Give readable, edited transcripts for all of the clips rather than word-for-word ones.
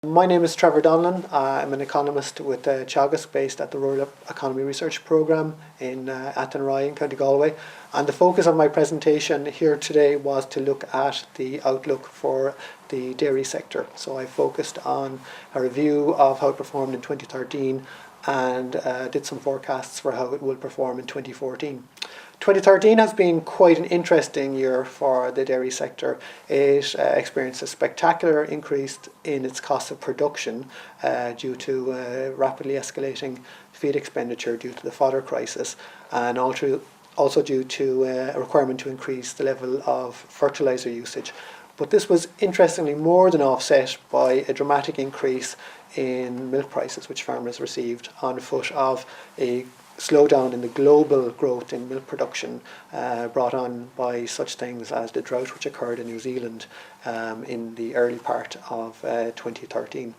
My name is Trevor Donnellan. I'm an economist with Teagasc based at the Rural Economy Research Programme in Athenry in County Galway. And the focus of my presentation here today was to look at the outlook for the dairy sector. So I focused on a review of how it performed in 2013 and did some forecasts for how it will perform in 2014. 2013 has been quite an interesting year for the dairy sector. It experienced a spectacular increase in its cost of production due to rapidly escalating feed expenditure due to the fodder crisis, and also due to a requirement to increase the level of fertiliser usage. But this was interestingly more than offset by a dramatic increase in milk prices which farmers received on foot of a slowdown in the global growth in milk production brought on by such things as the drought which occurred in New Zealand in the early part of 2013.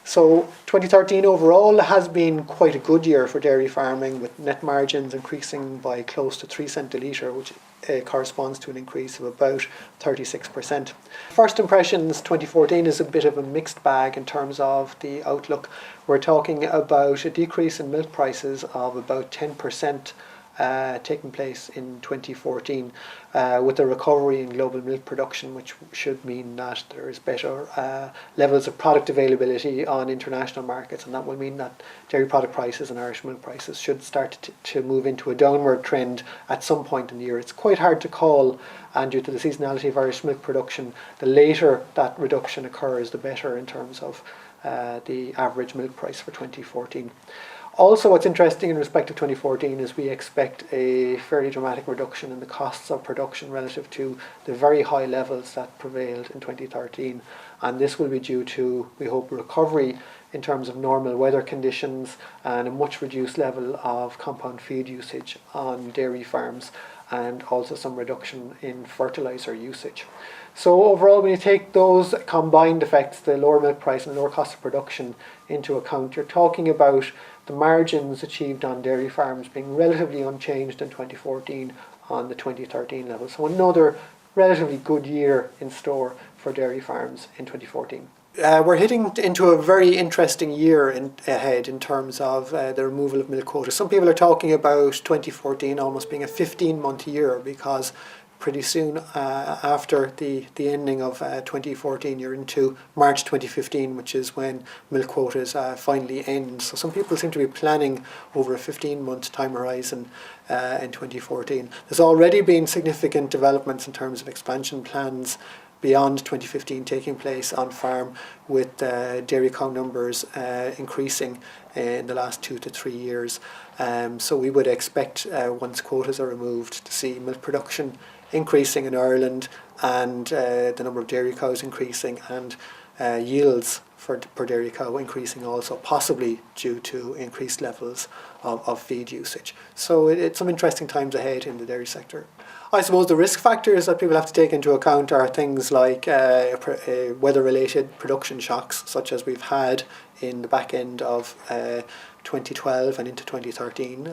So 2013 overall has been quite a good year for dairy farming, with net margins increasing by close to 3 cents a litre, which corresponds to an increase of about 36%. First impressions, 2014 is a bit of a mixed bag in terms of the outlook. We're talking about a decrease in milk prices of about 10% taking place in 2014, with a recovery in global milk production, which should mean that there is better levels of product availability on international markets, and that will mean that dairy product prices and Irish milk prices should start to move into a downward trend at some point in the year. It's quite hard to call, and due to the seasonality of Irish milk production, the later that reduction occurs, the better in terms of the average milk price for 2014. Also, what's interesting in respect of 2014 is we expect a fairly dramatic reduction in the costs of production relative to the very high levels that prevailed in 2013. And this will be due to, we hope, recovery in terms of normal weather conditions and a much reduced level of compound feed usage on dairy farms, and also some reduction in fertiliser usage. So overall, when you take those combined effects, the lower milk price and lower cost of production, into account, you're talking about the margins achieved on dairy farms being relatively unchanged in 2014 on the 2013 level. So another relatively good year in store for dairy farms in 2014. We're heading into a very interesting year ahead in terms of the removal of milk quotas. Some people are talking about 2014 almost being a 15-month year, because pretty soon after the ending of 2014, you're into March 2015, which is when milk quotas finally end. So some people seem to be planning over a 15-month time horizon in 2014. There's already been significant developments in terms of expansion plans beyond 2015 taking place on farm, with dairy cow numbers increasing in the last 2 to 3 years. So we would expect, once quotas are removed, to see milk production increasing in Ireland, and the number of dairy cows increasing, and yields per dairy cow increasing also, possibly due to increased levels of feed usage. So it's some interesting times ahead in the dairy sector. I suppose the risk factors that people have to take into account are things like weather-related production shocks, such as we've had in the back end of 2012 and into 2013.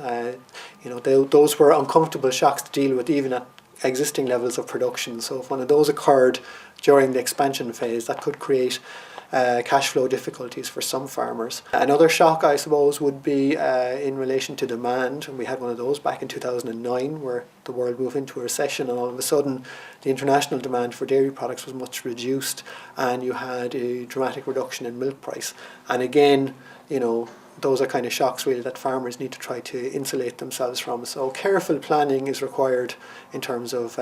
Those were uncomfortable shocks to deal with, even at existing levels of production. So if one of those occurred during the expansion phase, that could create cash flow difficulties for some farmers. Another shock, I suppose, would be in relation to demand, and we had one of those back in 2009, where the world moved into a recession, and all of a sudden the international demand for dairy products was much reduced, and you had a dramatic reduction in milk price. And again, those are kind of shocks really that farmers need to try to insulate themselves from. So careful planning is required in terms of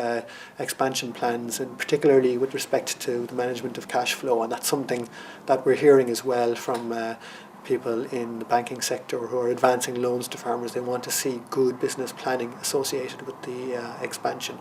expansion plans, and particularly with respect to the management of cash flow. And that's something that we're hearing as well from people in the banking sector who are advancing loans to farmers. They want to see good business planning associated with the expansion.